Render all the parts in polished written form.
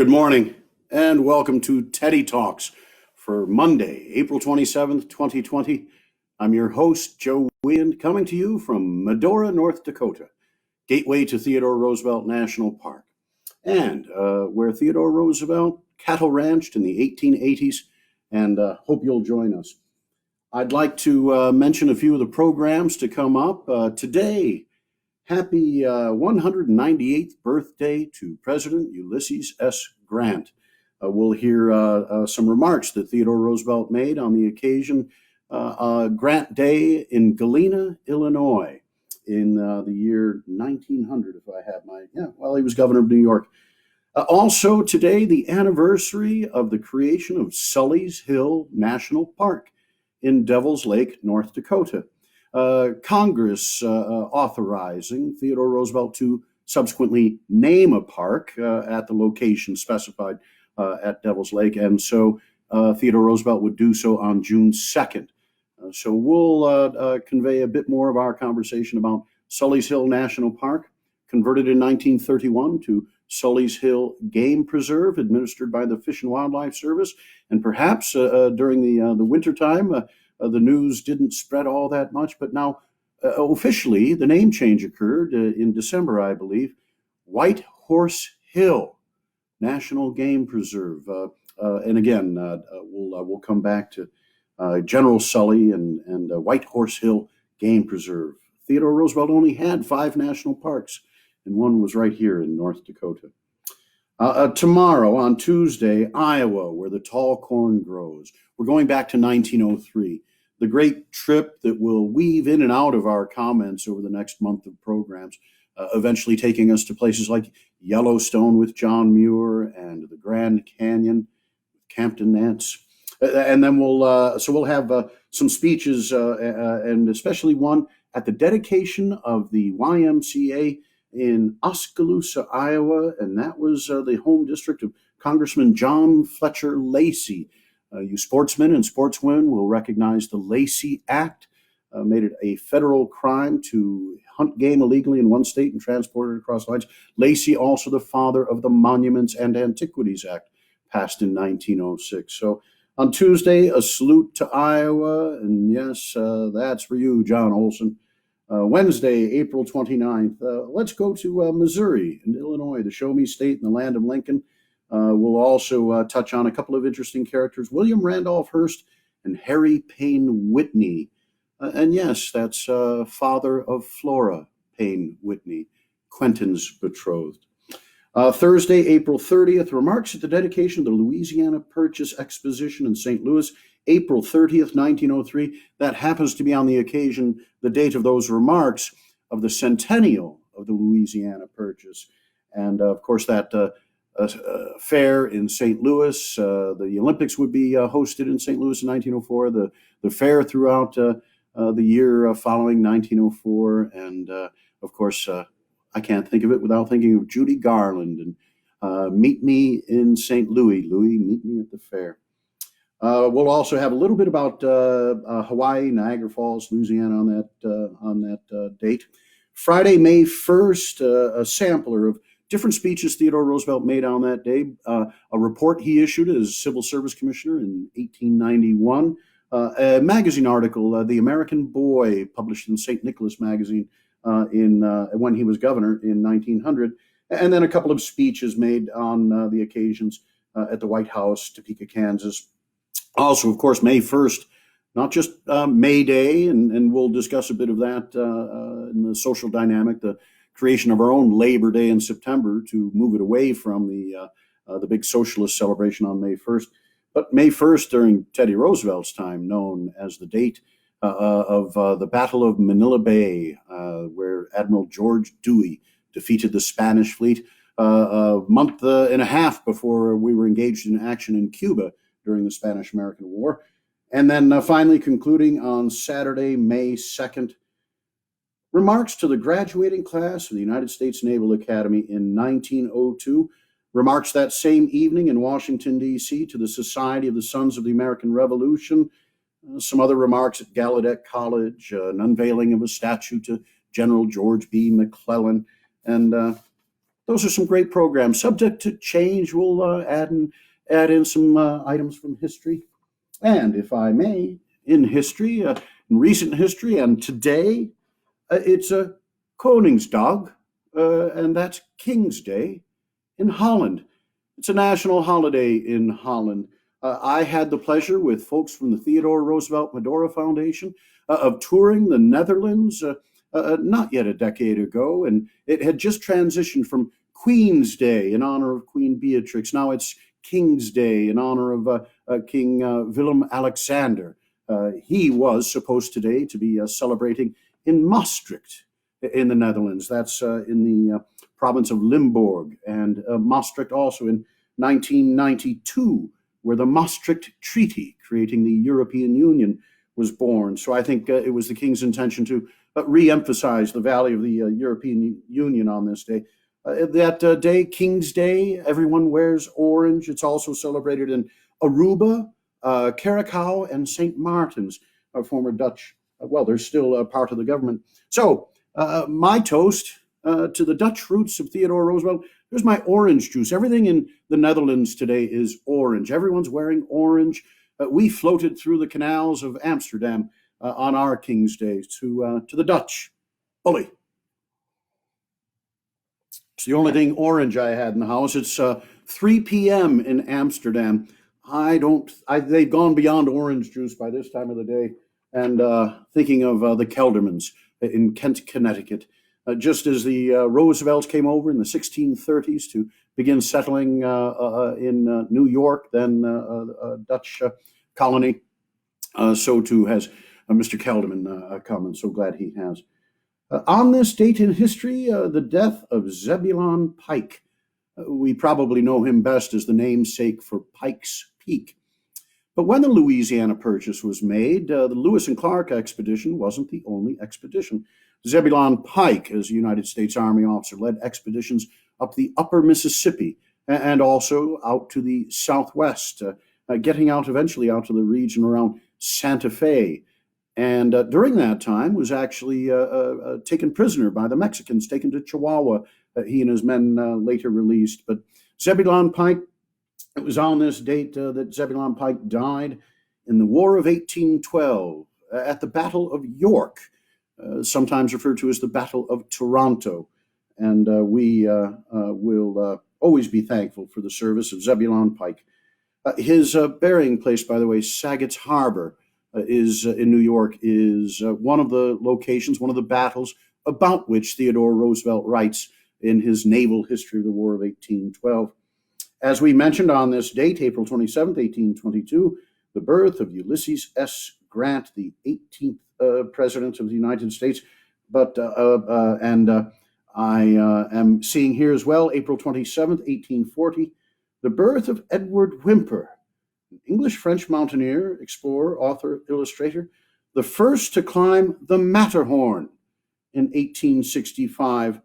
Good morning, and welcome to Teddy Talks for Monday, April 27th, 2020. I'm your host, Joe Wiegand, coming to you from Medora, North Dakota, gateway to Theodore Roosevelt National Park, and where Theodore Roosevelt cattle ranched in the 1880s, and hope you'll join us. I'd like to mention a few of the programs to come up. Today, happy 198th birthday to President Ulysses S. Grant. We'll hear some remarks that Theodore Roosevelt made on the occasion, Grant Day in Galena, Illinois, in the year 1900, if I have my, he was governor of New York. Also today, the anniversary of the creation of Sully's Hill National Park in Devil's Lake, North Dakota. Congress authorizing Theodore Roosevelt to subsequently name a park at the location specified at Devil's Lake, and so Theodore Roosevelt would do so on June 2nd. So we'll convey a bit more of our conversation about Sully's Hill National Park, converted in 1931 to Sully's Hill Game Preserve, administered by the Fish and Wildlife Service, and perhaps during the wintertime, the news didn't spread all that much, but now officially the name change occurred in December, I believe. White Horse Hill National Game Preserve. And again, we'll come back to General Sully and White Horse Hill Game Preserve. Theodore Roosevelt only had 5 national parks, and one was right here in North Dakota. Tomorrow, on Tuesday, Iowa, where the tall corn grows. We're going back to 1903. The great trip that will weave in and out of our comments over the next month of programs, eventually taking us to places like Yellowstone with John Muir and the Grand Canyon with Campton Nance. And then we'll have some speeches, and especially one at the dedication of the YMCA in Oskaloosa, Iowa, and that was the home district of Congressman John Fletcher Lacey. You sportsmen and sportswomen will recognize the Lacey Act, made it a federal crime to hunt game illegally in one state and transport it across lines. Lacey, also the father of the Monuments and Antiquities Act, passed in 1906. So on Tuesday, a salute to Iowa, and yes, that's for you, John Olson. Wednesday, April 29th, let's go to Missouri and Illinois, the Show Me State and the land of Lincoln. We'll also touch on a couple of interesting characters, William Randolph Hearst and Harry Payne Whitney. And yes, that's father of Flora Payne Whitney, Quentin's betrothed. Thursday, April 30th, remarks at the dedication of the Louisiana Purchase Exposition in St. Louis, April 30th, 1903. That happens to be on the occasion, the date of those remarks, of the centennial of the Louisiana Purchase. And of course, that fair in St. Louis. The Olympics would be hosted in St. Louis in 1904. The fair throughout the year following 1904. And of course, I can't think of it without thinking of Judy Garland and Meet Me in St. Louis. Louis, meet me at the fair. We'll also have a little bit about Hawaii, Niagara Falls, Louisiana on that date. Friday, May 1st, a sampler of different speeches Theodore Roosevelt made on that day. A report he issued as Civil Service Commissioner in 1891. A magazine article, The American Boy, published in St. Nicholas Magazine when he was governor in 1900. And then a couple of speeches made on the occasions at the White House, Topeka, Kansas. Also, of course, May 1st, not just May Day, and we'll discuss a bit of that in the social dynamic, the creation of our own Labor Day in September to move it away from the big socialist celebration on May 1st. But May 1st, during Teddy Roosevelt's time, known as the date of the Battle of Manila Bay, where Admiral George Dewey defeated the Spanish fleet a month and a half before we were engaged in action in Cuba during the Spanish-American War. And then finally concluding on Saturday, May 2nd, remarks to the graduating class of the United States Naval Academy in 1902, remarks that same evening in Washington, D.C. to the Society of the Sons of the American Revolution, some other remarks at Gallaudet College, an unveiling of a statue to General George B. McClellan, and Those are some great programs. Subject to change, we'll add in some items from history. And if I may, in history, in recent history, and today, it's a Koningsdag, and that's King's Day in Holland. It's a national holiday in Holland. I had the pleasure with folks from the Theodore Roosevelt Medora Foundation of touring the Netherlands not yet a decade ago, and it had just transitioned from Queen's Day in honor of Queen Beatrix. Now it's King's Day in honor of King Willem-Alexander. He was supposed today to be celebrating in Maastricht in the Netherlands. That's in the province of Limburg, and Maastricht also in 1992, where the Maastricht Treaty, creating the European Union, was born. So I think it was the King's intention to re-emphasize the value of the European Union on this day. That day, King's Day, everyone wears orange. It's also celebrated in Aruba, Curaçao, and St. Martin's, former Dutch. Well, they're still part of the government. So my toast to the Dutch roots of Theodore Roosevelt. Here's my orange juice. Everything in the Netherlands today is orange. Everyone's wearing orange. We floated through the canals of Amsterdam on our King's Day to the Dutch. Sully. It's the only thing orange I had in the house. It's 3 p.m. in Amsterdam. They've gone beyond orange juice by this time of the day. And thinking of the Keldermans in Kent, Connecticut. Just as the Roosevelts came over in the 1630s to begin settling in New York, then a Dutch colony, so too has Mr. Kelderman come, and so glad he has. On this date in history, the death of Zebulon Pike. We probably know him best as the namesake for Pike's Peak. But when the Louisiana Purchase was made, the Lewis and Clark expedition wasn't the only expedition. Zebulon Pike, as a United States Army officer, led expeditions up the upper Mississippi and also out to the southwest, getting out eventually out to the region around Santa Fe. And during that time was actually taken prisoner by the Mexicans, taken to Chihuahua. He and his men later released. But Zebulon Pike, it was on this date that Zebulon Pike died in the War of 1812 at the Battle of York, sometimes referred to as the Battle of Toronto. And we will always be thankful for the service of Zebulon Pike. His burying place, by the way, Sagatt's Harbor, is in New York, is one of the locations, one of the battles about which Theodore Roosevelt writes in his naval history of the War of 1812. As we mentioned on this date, April 27th, 1822, the birth of Ulysses S. Grant, the 18th President of the United States. I am seeing here as well, April 27th, 1840, the birth of Edward Whymper, an English-French mountaineer, explorer, author, illustrator, the first to climb the Matterhorn in 1865.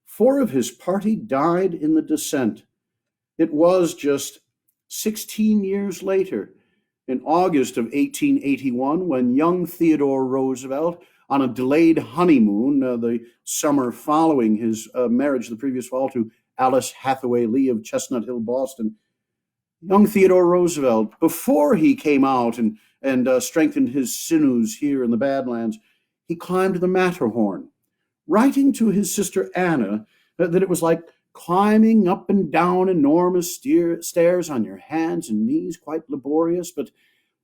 4 of his party died in the descent. It was just 16 years later, in August of 1881, when young Theodore Roosevelt, on a delayed honeymoon, the summer following his marriage the previous fall to Alice Hathaway Lee of Chestnut Hill, Boston, young Theodore Roosevelt, before he came out and strengthened his sinews here in the Badlands, he climbed the Matterhorn, writing to his sister Anna that it was like climbing up and down enormous stairs on your hands and knees, quite laborious, but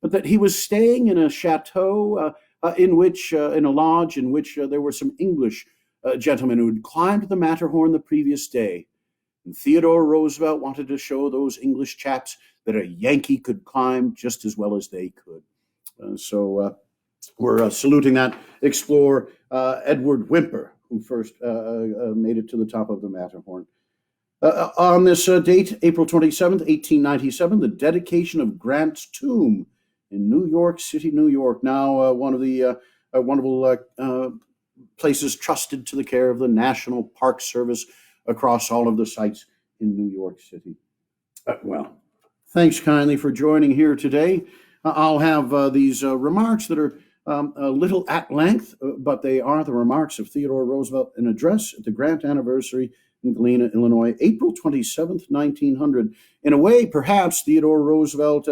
that he was staying in a chateau in a lodge in which there were some English gentlemen who had climbed the Matterhorn the previous day. And Theodore Roosevelt wanted to show those English chaps that a Yankee could climb just as well as they could. So we're saluting that explorer, Edward Whymper, who first made it to the top of the Matterhorn. On this date, April 27th, 1897, the dedication of Grant's tomb in New York City, New York, now one of the wonderful places trusted to the care of the National Park Service across all of the sites in New York City. Well, thanks kindly for joining here today. I'll have these remarks that are a little at length, but they are the remarks of Theodore Roosevelt, an address at the Grant anniversary in Galena, Illinois, April 27th, 1900. In a way, perhaps Theodore Roosevelt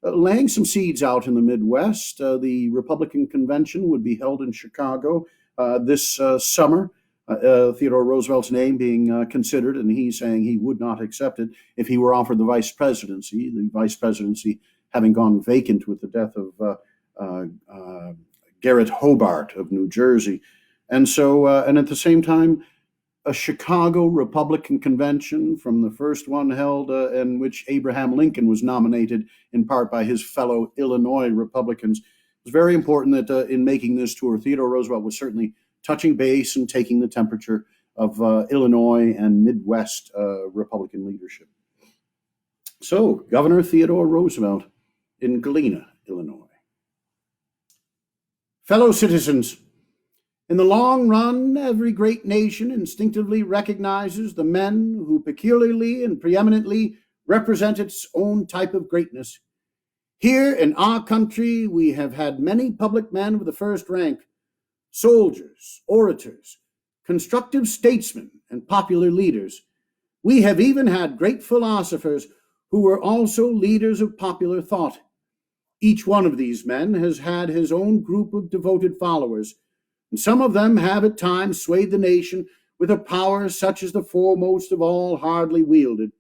laying some seeds out in the Midwest. The Republican convention would be held in Chicago this summer. Theodore Roosevelt's name being considered, and he's saying he would not accept it if he were offered the vice presidency having gone vacant with the death of Garrett Hobart of New Jersey. And so, and at the same time, a Chicago Republican convention, from the first one held in which Abraham Lincoln was nominated in part by his fellow Illinois Republicans. It was very important that in making this tour, Theodore Roosevelt was certainly touching base and taking the temperature of Illinois and Midwest Republican leadership. So, Governor Theodore Roosevelt in Galena, Illinois. Fellow citizens, in the long run, every great nation instinctively recognizes the men who peculiarly and preeminently represent its own type of greatness. Here in our country, we have had many public men of the first rank, soldiers, orators, constructive statesmen, and popular leaders. We have even had great philosophers who were also leaders of popular thought. Each one of these men has had his own group of devoted followers, and some of them have at times swayed the nation with a power such as the foremost of all hardly wielded.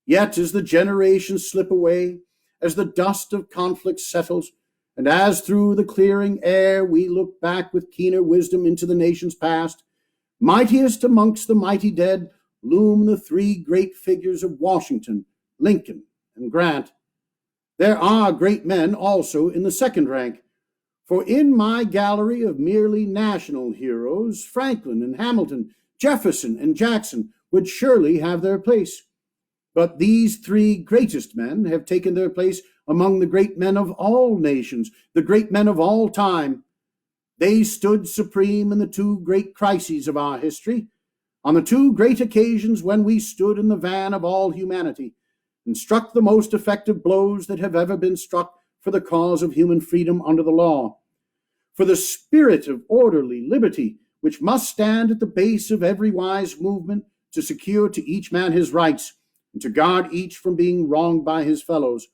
Yet as the generations slip away, as the dust of conflict settles, and as through the clearing air we look back with keener wisdom into the nation's past, mightiest amongst the mighty dead loom the three great figures of Washington, Lincoln, and Grant. There are great men also in the second rank, for in my gallery of merely national heroes, Franklin and Hamilton, Jefferson and Jackson would surely have their place. But these three greatest men have taken their place among the great men of all nations, the great men of all time. They stood supreme in the two great crises of our history, on the two great occasions when we stood in the van of all humanity, and struck the most effective blows that have ever been struck for the cause of human freedom under the law, for the spirit of orderly liberty which must stand at the base of every wise movement to secure to each man his rights and to guard each from being wronged by his fellows.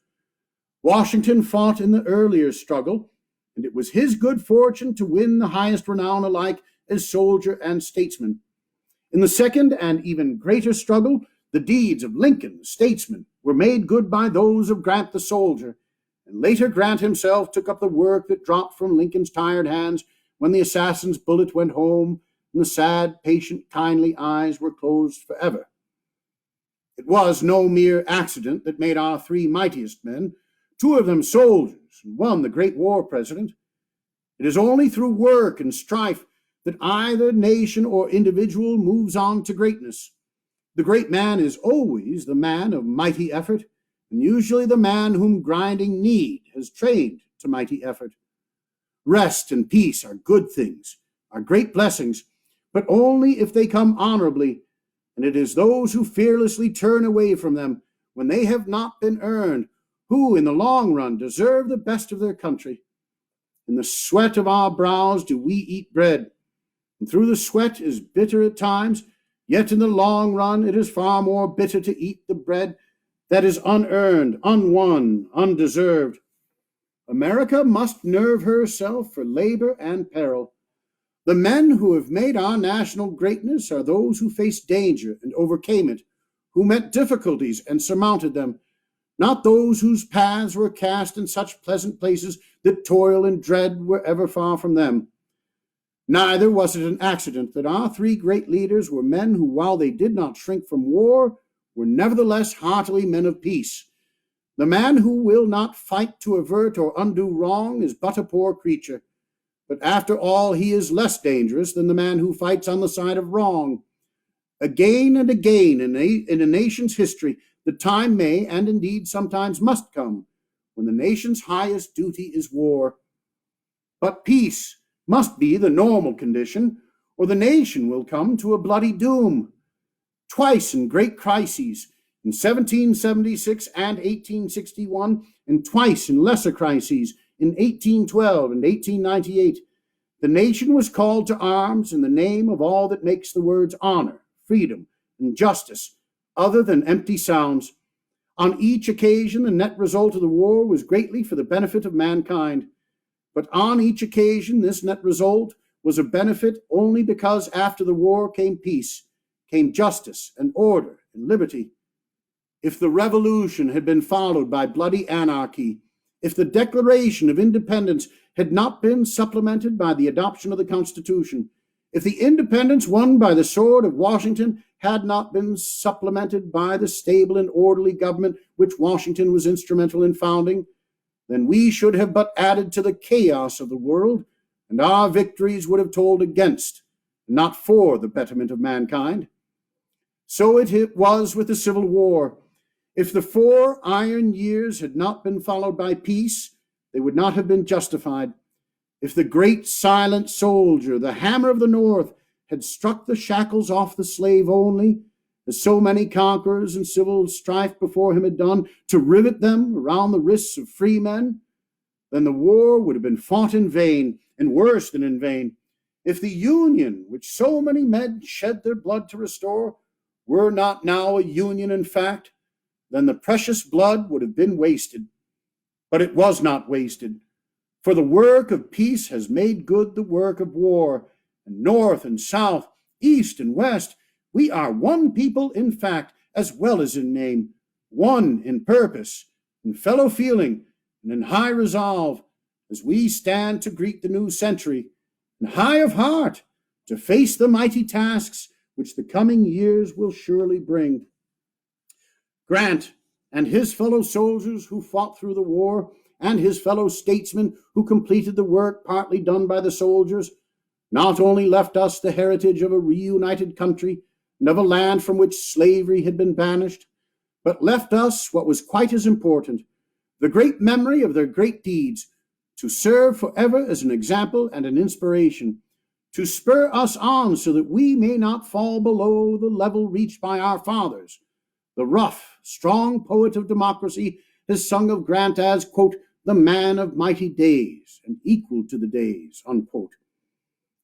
Washington fought in the earlier struggle, and it was his good fortune to win the highest renown alike as soldier and statesman. In the second and even greater struggle, the deeds of Lincoln, the statesman, were made good by those of Grant the soldier, and later Grant himself took up the work that dropped from Lincoln's tired hands when the assassin's bullet went home and the sad, patient, kindly eyes were closed forever. It was no mere accident that made our three mightiest men, two of them soldiers and one the great war president. It is only through work and strife that either nation or individual moves on to greatness. The great man is always the man of mighty effort, and usually the man whom grinding need has trained to mighty effort. Rest and peace are good things, are great blessings, but only if they come honorably, and it is those who fearlessly turn away from them when they have not been earned, who in the long run deserve the best of their country. In the sweat of our brows do we eat bread, and through the sweat is bitter at times, yet in the long run it is far more bitter to eat the bread that is unearned, unwon, undeserved. America must nerve herself for labor and peril. The men who have made our national greatness are those who faced danger and overcame it, who met difficulties and surmounted them, not those whose paths were cast in such pleasant places that toil and dread were ever far from them. Neither was it an accident that our three great leaders were men who, while they did not shrink from war, were nevertheless heartily men of peace. The man who will not fight to avert or undo wrong is but a poor creature, but after all he is less dangerous than the man who fights on the side of wrong. Again and again in a nation's history, the time may, and indeed sometimes must come, when the nation's highest duty is war. But peace must be the normal condition, or the nation will come to a bloody doom. Twice in great crises, in 1776 and 1861, and twice in lesser crises, in 1812 and 1898, the nation was called to arms in the name of all that makes the words honor, freedom, and justice, other than empty sounds. On each occasion, the net result of the war was greatly for the benefit of mankind. But on each occasion, this net result was a benefit only because after the war came peace, came justice and order and liberty. If the revolution had been followed by bloody anarchy, if the Declaration of Independence had not been supplemented by the adoption of the Constitution, if the independence won by the sword of Washington had not been supplemented by the stable and orderly government which Washington was instrumental in founding, then we should have but added to the chaos of the world, and our victories would have told against, not for, the betterment of mankind. So it was with the Civil War. If the 4 iron years had not been followed by peace, they would not have been justified. If the great silent soldier, the hammer of the North, had struck the shackles off the slave only, as so many conquerors and civil strife before him had done, to rivet them around the wrists of free men, then the war would have been fought in vain, and worse than in vain. If the Union, which so many men shed their blood to restore, were not now a Union in fact, then the precious blood would have been wasted. But it was not wasted, for the work of peace has made good the work of war, and North and South, East and West, we are one people in fact as well as in name, one in purpose, in fellow feeling, and in high resolve, as we stand to greet the new century, and high of heart to face the mighty tasks which the coming years will surely bring. Grant and his fellow soldiers who fought through the war, and his fellow statesmen who completed the work partly done by the soldiers, not only left us the heritage of a reunited country and of a land from which slavery had been banished, but left us what was quite as important, the great memory of their great deeds, to serve forever as an example and an inspiration, to spur us on so that we may not fall below the level reached by our fathers. The rough, strong poet of democracy has sung of Grant as, quote, the man of mighty days and equal to the days, unquote.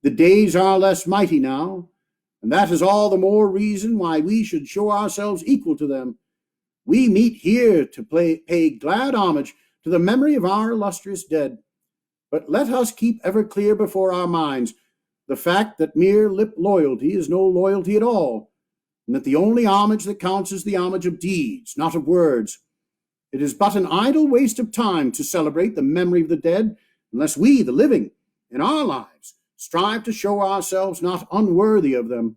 The days are less mighty now, and that is all the more reason why we should show ourselves equal to them. We meet here to pay glad homage to the memory of our illustrious dead. But let us keep ever clear before our minds the fact that mere lip loyalty is no loyalty at all, and that the only homage that counts is the homage of deeds, not of words. It is but an idle waste of time to celebrate the memory of the dead, unless we, the living, in our lives, strive to show ourselves not unworthy of them.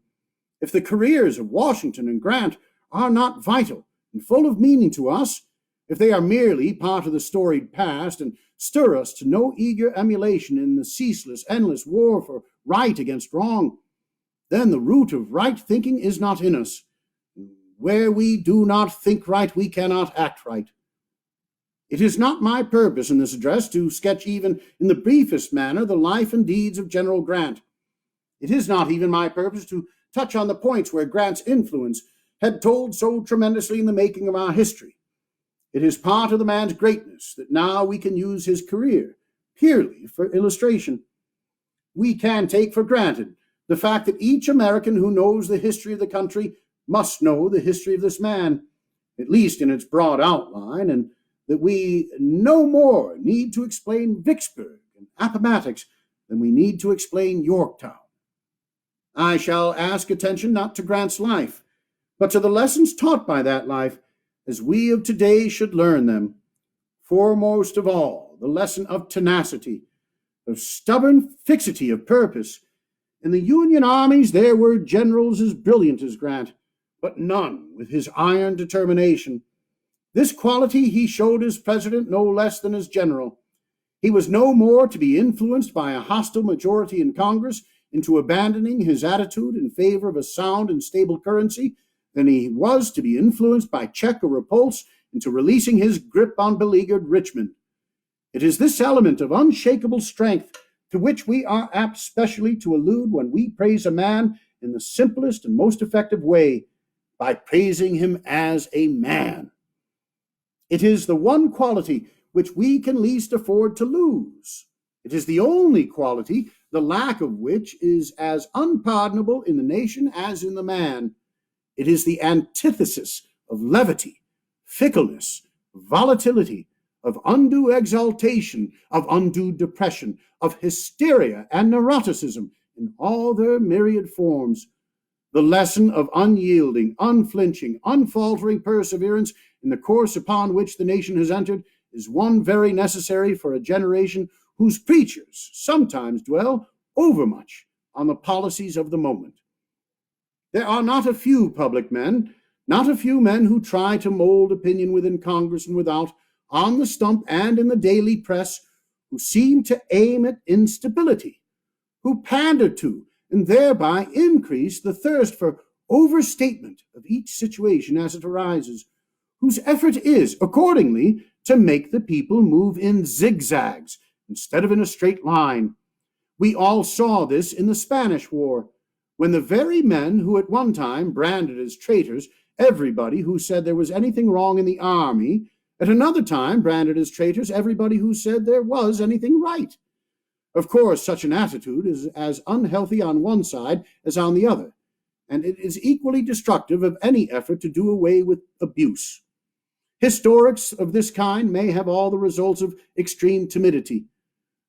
If the careers of Washington and Grant are not vital and full of meaning to us, if they are merely part of the storied past and stir us to no eager emulation in the ceaseless, endless war for right against wrong, then the root of right thinking is not in us. Where we do not think right, we cannot act right. It is not my purpose in this address to sketch even in the briefest manner the life and deeds of General Grant. It is not even my purpose to touch on the points where Grant's influence had told so tremendously in the making of our history. It is part of the man's greatness that now we can use his career purely for illustration. We can take for granted the fact that each American who knows the history of the country must know the history of this man, at least in its broad outline, and that we no more need to explain Vicksburg and Appomattox than we need to explain Yorktown. I shall ask attention not to Grant's life, but to the lessons taught by that life, as we of today should learn them. Foremost of all, the lesson of tenacity, of stubborn fixity of purpose. In the Union armies there were generals as brilliant as Grant, but none with his iron determination. This quality he showed as president no less than as general. He was no more to be influenced by a hostile majority in Congress into abandoning his attitude in favor of a sound and stable currency than he was to be influenced by check or repulse into releasing his grip on beleaguered Richmond. It is this element of unshakable strength to which we are apt specially to allude when we praise a man in the simplest and most effective way, by praising him as a man. It is the one quality which we can least afford to lose. It is the only quality the lack of which is as unpardonable in the nation as in the man. It is the antithesis of levity, fickleness, volatility, of undue exaltation, of undue depression, of hysteria and neuroticism in all their myriad forms. The lesson of unyielding, unflinching, unfaltering perseverance in the course upon which the nation has entered is one very necessary for a generation whose preachers sometimes dwell overmuch on the policies of the moment. There are not a few public men, not a few men who try to mold opinion within Congress and without, on the stump and in the daily press, who seem to aim at instability, who pander to and thereby increase the thirst for overstatement of each situation as it arises, whose effort is, accordingly, to make the people move in zigzags instead of in a straight line. We all saw this in the Spanish War, when the very men who at one time branded as traitors everybody who said there was anything wrong in the army, at another time branded as traitors everybody who said there was anything right. Of course, such an attitude is as unhealthy on one side as on the other, and it is equally destructive of any effort to do away with abuse. Historics of this kind may have all the results of extreme timidity.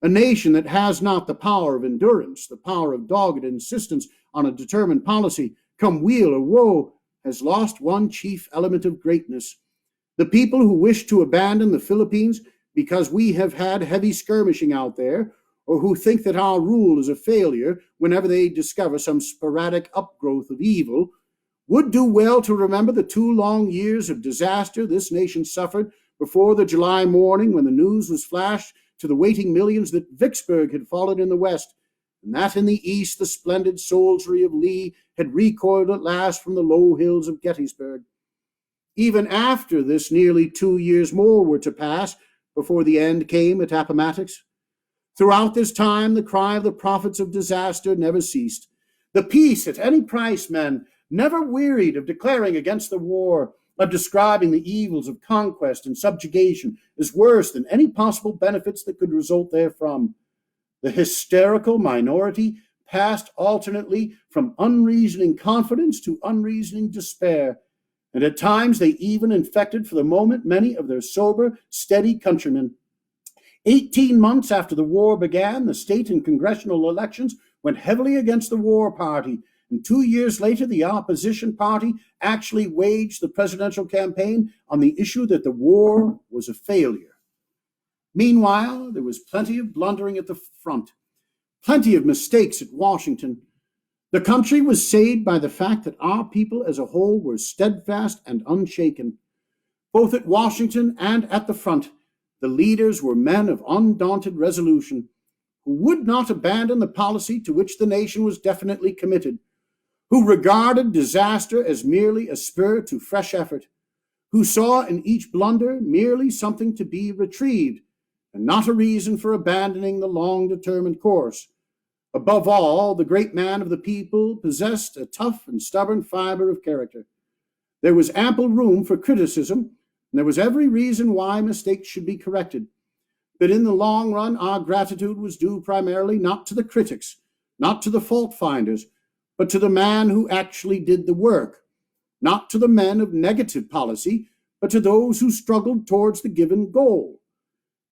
A nation that has not the power of endurance, the power of dogged insistence on a determined policy, come weal or woe, has lost one chief element of greatness. The people who wish to abandon the Philippines because we have had heavy skirmishing out there, or who think that our rule is a failure whenever they discover some sporadic upgrowth of evil, would do well to remember the 2 long years of disaster this nation suffered before the July morning when the news was flashed to the waiting millions that Vicksburg had fallen in the west, and that in the east the splendid soldiery of Lee had recoiled at last from the low hills of Gettysburg. Even after this, nearly 2 years more were to pass before the end came at Appomattox. Throughout this time, the cry of the prophets of disaster never ceased. The peace at any price men never wearied of declaring against the war, of describing the evils of conquest and subjugation as worse than any possible benefits that could result therefrom. The hysterical minority passed alternately from unreasoning confidence to unreasoning despair, and at times they even infected for the moment many of their sober, steady countrymen. 18 months after the war began, the state and congressional elections went heavily against the war party, and 2 years later the opposition party actually waged the presidential campaign on the issue that the war was a failure. Meanwhile, there was plenty of blundering at the front, plenty of mistakes at Washington. The country was saved by the fact that our people as a whole were steadfast and unshaken. Both at Washington and at the front, the leaders were men of undaunted resolution, who would not abandon the policy to which the nation was definitely committed, who regarded disaster as merely a spur to fresh effort, who saw in each blunder merely something to be retrieved, and not a reason for abandoning the long-determined course. Above all, the great man of the people possessed a tough and stubborn fiber of character. There was ample room for criticism, and there was every reason why mistakes should be corrected. But in the long run, our gratitude was due primarily not to the critics, not to the fault-finders, but to the man who actually did the work, not to the men of negative policy, but to those who struggled towards the given goal.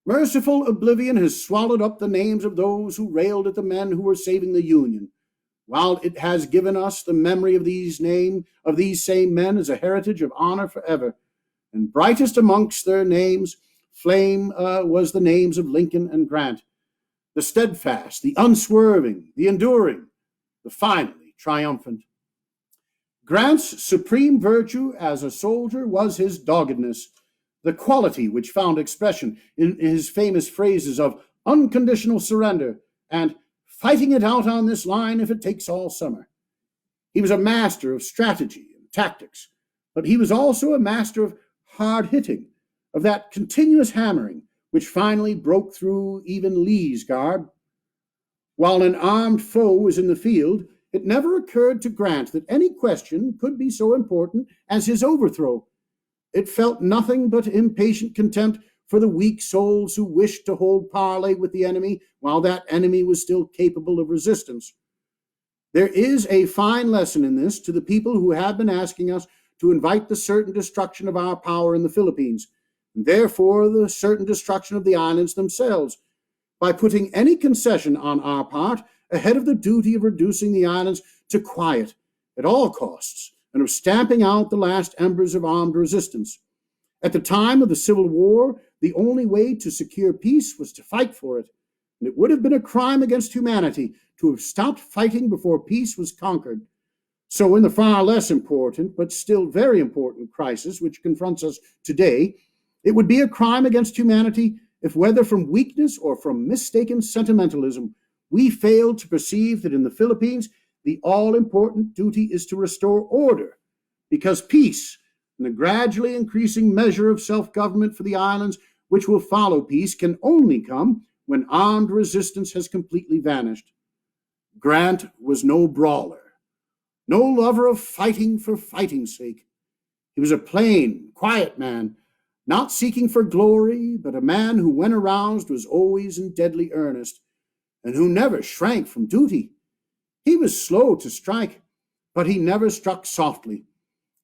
Merciful oblivion has swallowed up the names of those who railed at the men who were saving the Union, while it has given us the memory of these same men as a heritage of honor forever. And brightest amongst their names was the names of Lincoln and Grant, the steadfast, the unswerving, the enduring, the finally triumphant. Grant's supreme virtue as a soldier was his doggedness, the quality which found expression in his famous phrases of unconditional surrender and fighting it out on this line if it takes all summer. He was a master of strategy and tactics, but he was also a master of hard hitting, of that continuous hammering which finally broke through even Lee's guard. While an armed foe was in the field, it never occurred to Grant that any question could be so important as his overthrow. It felt nothing but impatient contempt for the weak souls who wished to hold parley with the enemy while that enemy was still capable of resistance. There is a fine lesson in this to the people who have been asking us to invite the certain destruction of our power in the Philippines, and therefore the certain destruction of the islands themselves, by putting any concession on our part ahead of the duty of reducing the islands to quiet at all costs and of stamping out the last embers of armed resistance. At the time of the Civil War, the only way to secure peace was to fight for it, and it would have been a crime against humanity to have stopped fighting before peace was conquered. So in the far less important, but still very important crisis which confronts us today, it would be a crime against humanity if, whether from weakness or from mistaken sentimentalism, we fail to perceive that in the Philippines the all-important duty is to restore order, because peace and the gradually increasing measure of self-government for the islands which will follow peace can only come when armed resistance has completely vanished. Grant was no brawler, no lover of fighting for fighting's sake. He was a plain, quiet man, not seeking for glory, but a man who, when aroused, was always in deadly earnest, and who never shrank from duty. He was slow to strike, but he never struck softly.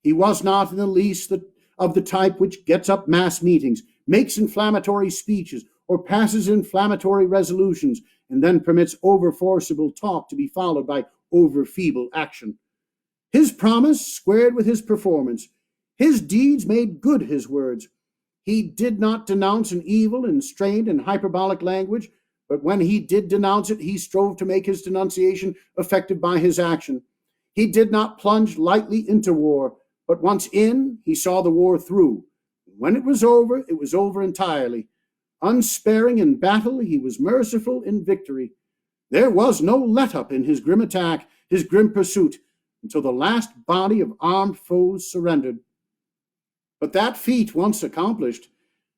He was not in the least of the type which gets up mass meetings, makes inflammatory speeches, or passes inflammatory resolutions, and then permits over-forcible talk to be followed by over-feeble action. His promise squared with his performance. His deeds made good his words. He did not denounce an evil in strained and hyperbolic language, but when he did denounce it, he strove to make his denunciation effective by his action. He did not plunge lightly into war, but once in, he saw the war through. When it was over entirely. Unsparing in battle, he was merciful in victory. There was no let-up in his grim attack, his grim pursuit, until the last body of armed foes surrendered. But that feat once accomplished,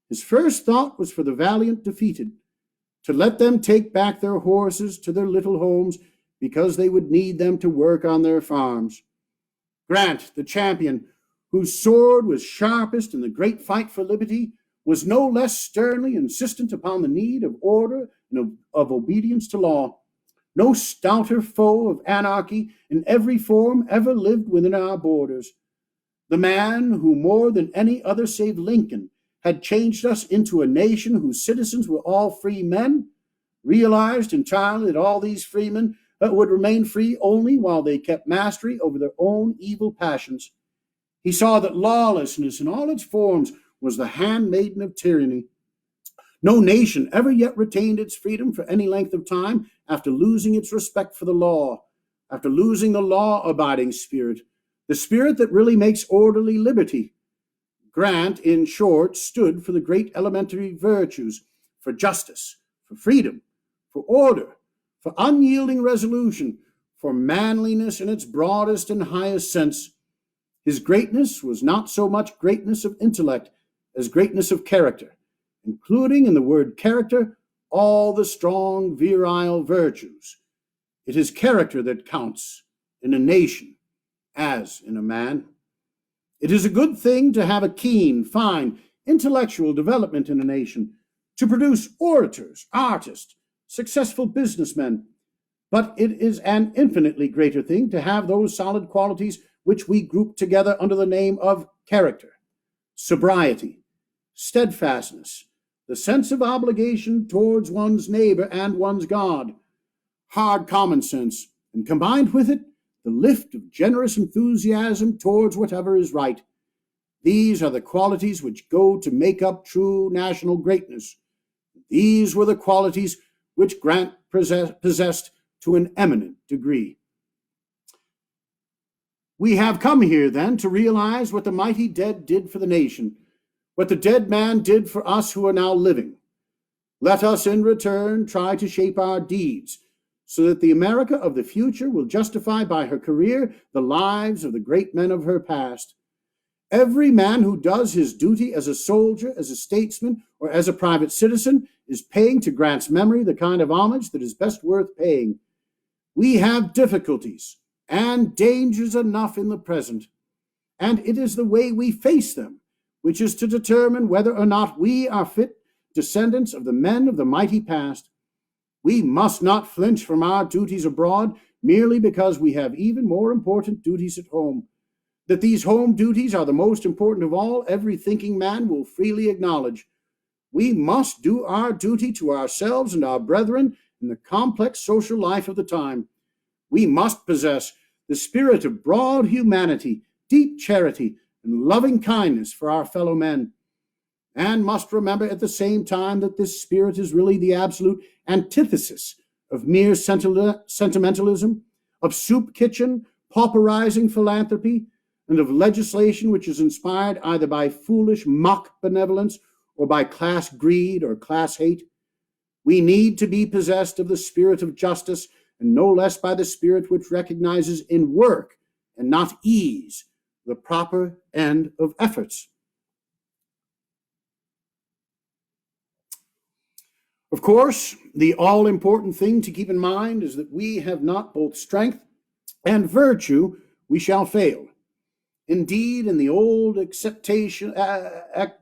his first thought was for the valiant defeated, to let them take back their horses to their little homes, because they would need them to work on their farms. Grant, the champion, whose sword was sharpest in the great fight for liberty, was no less sternly insistent upon the need of order and of obedience to law. No stouter foe of anarchy in every form ever lived within our borders. The man who, more than any other save Lincoln, had changed us into a nation whose citizens were all free men, realized entirely that all these freemen would remain free only while they kept mastery over their own evil passions. He saw that lawlessness in all its forms was the handmaiden of tyranny. No nation ever yet retained its freedom for any length of time after losing its respect for the law, after losing the law-abiding spirit, the spirit that really makes orderly liberty. Grant, in short, stood for the great elementary virtues, for justice, for freedom, for order, for unyielding resolution, for manliness in its broadest and highest sense. His greatness was not so much greatness of intellect as greatness of character, including in the word character all the strong virile virtues. It is character that counts in a nation as in a man. It is a good thing to have a keen, fine, intellectual development in a nation, to produce orators, artists, successful businessmen, but it is an infinitely greater thing to have those solid qualities which we group together under the name of character, sobriety, steadfastness, the sense of obligation towards one's neighbor and one's God, hard common sense, and combined with it, the lift of generous enthusiasm towards whatever is right. These are the qualities which go to make up true national greatness. These were the qualities which Grant possessed to an eminent degree. We have come here, then, to realize what the mighty dead did for the nation, what the dead man did for us who are now living. Let us, in return, try to shape our deeds, so that the America of the future will justify by her career the lives of the great men of her past. Every man who does his duty as a soldier, as a statesman, or as a private citizen is paying to Grant's memory the kind of homage that is best worth paying. We have difficulties and dangers enough in the present, and it is the way we face them which is to determine whether or not we are fit descendants of the men of the mighty past. We must not flinch from our duties abroad merely because we have even more important duties at home. That these home duties are the most important of all, every thinking man will freely acknowledge. We must do our duty to ourselves and our brethren in the complex social life of the time. We must possess the spirit of broad humanity, deep charity, and loving kindness for our fellow men, and must remember at the same time that this spirit is really the absolute antithesis of mere sentimentalism, of soup kitchen, pauperizing philanthropy, and of legislation which is inspired either by foolish mock benevolence or by class greed or class hate. We need to be possessed of the spirit of justice, and no less by the spirit which recognizes in work and not ease the proper end of efforts. Of course, the all-important thing to keep in mind is that we have not both strength and virtue, we shall fail. Indeed, in the old acceptation of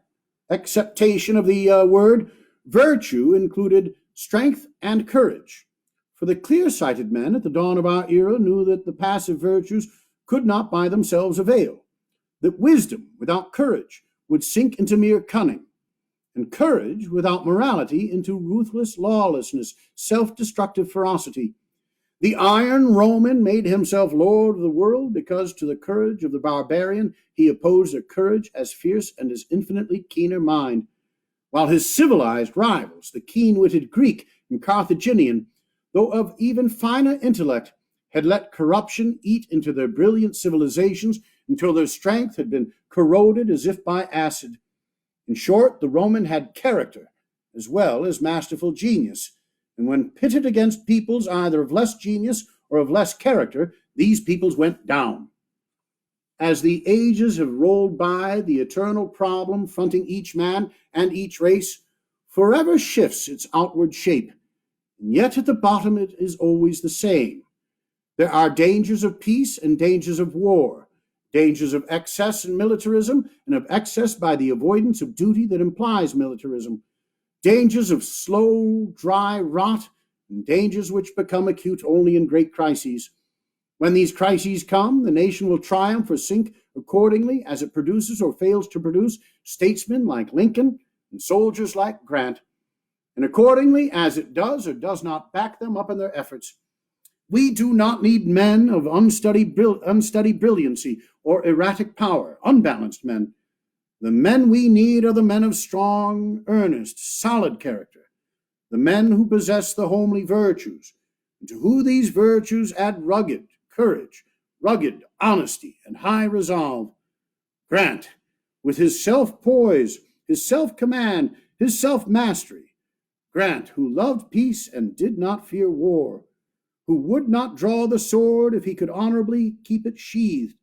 the word, virtue included strength and courage. For the clear-sighted men at the dawn of our era knew that the passive virtues could not by themselves avail, that wisdom without courage would sink into mere cunning, and courage without morality into ruthless lawlessness, self-destructive ferocity. The iron Roman made himself lord of the world because to the courage of the barbarian he opposed a courage as fierce and as infinitely keener mind, while his civilized rivals, the keen-witted Greek and Carthaginian, though of even finer intellect, had let corruption eat into their brilliant civilizations until their strength had been corroded as if by acid. In short, the Roman had character as well as masterful genius, and when pitted against peoples either of less genius or of less character, these peoples went down. As the ages have rolled by, the eternal problem fronting each man and each race forever shifts its outward shape, and yet at the bottom it is always the same. There are dangers of peace and dangers of war, dangers of excess in militarism and of excess by the avoidance of duty that implies militarism, dangers of slow, dry rot, and dangers which become acute only in great crises. When these crises come, the nation will triumph or sink accordingly as it produces or fails to produce statesmen like Lincoln and soldiers like Grant, and accordingly as it does or does not back them up in their efforts. We do not need men of unstudied brilliancy or erratic power, unbalanced men. The men we need are the men of strong, earnest, solid character, the men who possess the homely virtues, and to whom these virtues add rugged courage, rugged honesty, and high resolve. Grant, with his self-poise, his self-command, his self-mastery. Grant, who loved peace and did not fear war, who would not draw the sword if he could honorably keep it sheathed,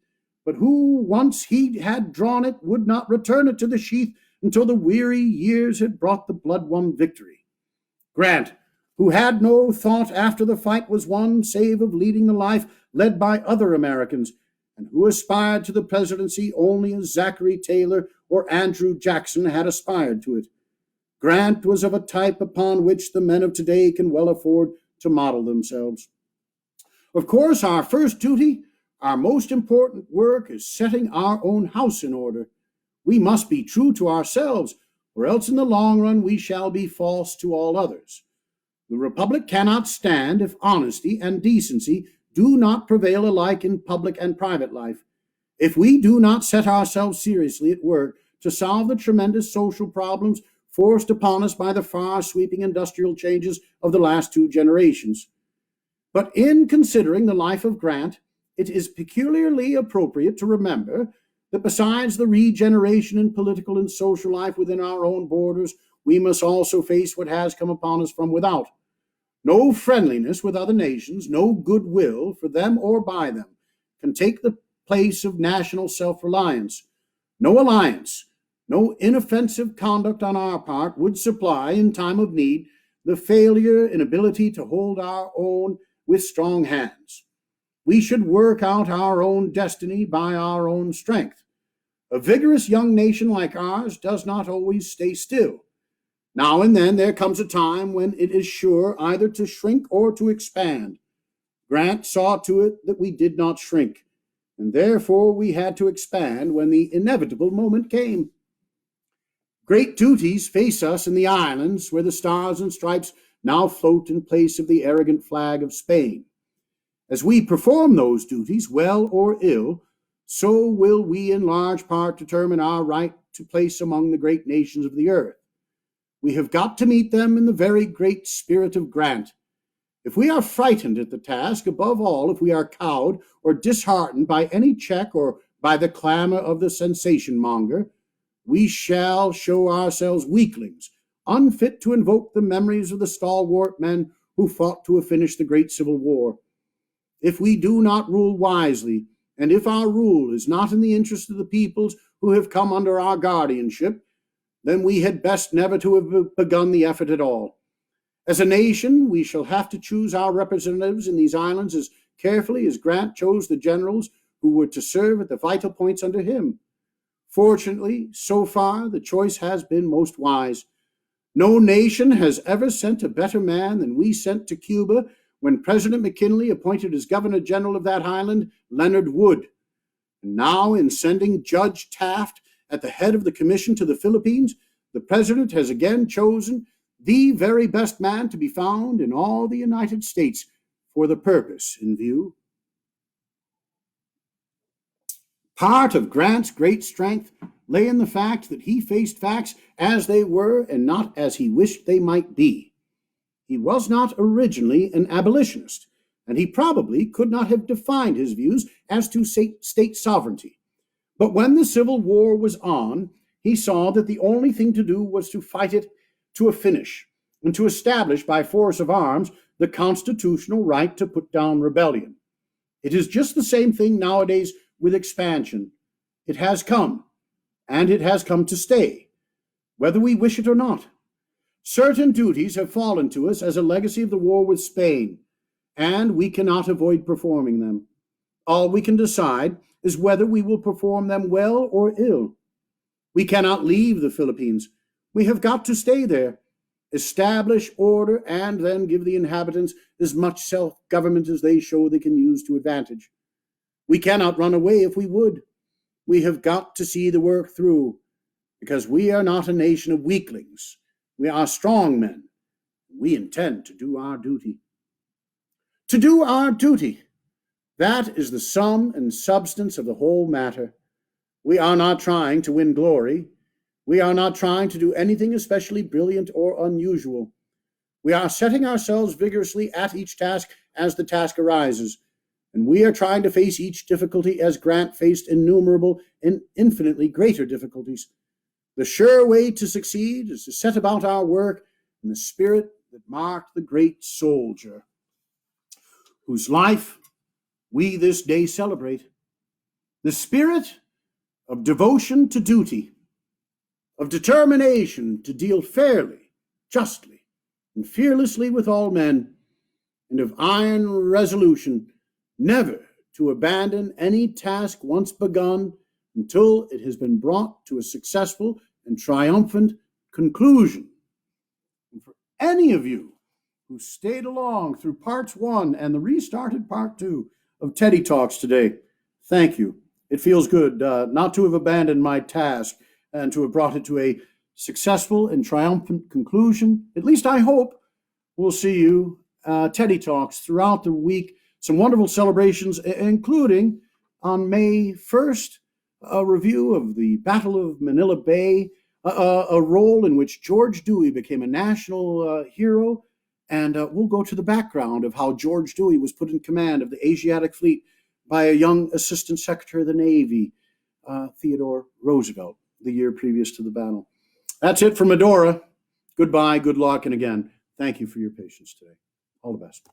but who, once he had drawn it, would not return it to the sheath until the weary years had brought the blood-won victory. Grant, who had no thought after the fight was won save of leading the life led by other Americans, and who aspired to the presidency only as Zachary Taylor or Andrew Jackson had aspired to it. Grant was of a type upon which the men of today can well afford to model themselves. Of course, our first duty, our most important work, is setting our own house in order. We must be true to ourselves, or else in the long run we shall be false to all others. The Republic cannot stand if honesty and decency do not prevail alike in public and private life. If we do not set ourselves seriously at work to solve the tremendous social problems forced upon us by the far-sweeping industrial changes of the last 2 generations. But in considering the life of Grant, it is peculiarly appropriate to remember that besides the regeneration in political and social life within our own borders, we must also face what has come upon us from without. No friendliness with other nations, no goodwill for them or by them, can take the place of national self-reliance. No alliance, no inoffensive conduct on our part would supply, in time of need, the failure in ability to hold our own with strong hands. We should work out our own destiny by our own strength. A vigorous young nation like ours does not always stay still. Now and then there comes a time when it is sure either to shrink or to expand. Grant saw to it that we did not shrink, and therefore we had to expand when the inevitable moment came. Great duties face us in the islands where the stars and stripes now float in place of the arrogant flag of Spain. As we perform those duties, well or ill, so will we in large part determine our right to place among the great nations of the earth. We have got to meet them in the very great spirit of Grant. If we are frightened at the task, above all, if we are cowed or disheartened by any check or by the clamor of the sensation monger, we shall show ourselves weaklings, unfit to invoke the memories of the stalwart men who fought to have finished the great Civil War. If we do not rule wisely, and if our rule is not in the interest of the peoples who have come under our guardianship, then we had best never to have begun the effort at all. As a nation, we shall have to choose our representatives in these islands as carefully as Grant chose the generals who were to serve at the vital points under him. Fortunately, so far, the choice has been most wise. No nation has ever sent a better man than we sent to Cuba when President McKinley appointed as Governor General of that island Leonard Wood. And now, in sending Judge Taft at the head of the commission to the Philippines, the President has again chosen the very best man to be found in all the United States for the purpose in view. Part of Grant's great strength lay in the fact that he faced facts as they were and not as he wished they might be. He was not originally an abolitionist, and he probably could not have defined his views as to state sovereignty. But when the Civil War was on, he saw that the only thing to do was to fight it to a finish and to establish by force of arms the constitutional right to put down rebellion. It is just the same thing nowadays with expansion. It has come, and it has come to stay, whether we wish it or not. Certain duties have fallen to us as a legacy of the war with Spain, and we cannot avoid performing them. All we can decide is whether we will perform them well or ill. We cannot leave the Philippines. We have got to stay there, establish order, and then give the inhabitants as much self-government as they show they can use to advantage. We cannot run away if we would. We have got to see the work through, because we are not a nation of weaklings. We are strong men. We intend to do our duty. To do our duty. That is the sum and substance of the whole matter. We are not trying to win glory. We are not trying to do anything especially brilliant or unusual. We are setting ourselves vigorously at each task as the task arises, and we are trying to face each difficulty as Grant faced innumerable and infinitely greater difficulties. The sure way to succeed is to set about our work in the spirit that marked the great soldier, whose life we this day celebrate. The spirit of devotion to duty, of determination to deal fairly, justly, and fearlessly with all men, and of iron resolution never to abandon any task once begun until it has been brought to a successful and triumphant conclusion. And for any of you who stayed along through parts 1 and the restarted part 2 of Teddy Talks today, thank you. It feels good not to have abandoned my task and to have brought it to a successful and triumphant conclusion. At least I hope. We'll see you Teddy Talks throughout the week. Some wonderful celebrations, including on May 1st, a review of the Battle of Manila Bay, a role in which George Dewey became a national hero, and we'll go to the background of how George Dewey was put in command of the Asiatic Fleet by a young Assistant Secretary of the Navy, Theodore Roosevelt, the year previous to the battle. That's it for Medora. Goodbye, good luck, and again, thank you for your patience today. All the best.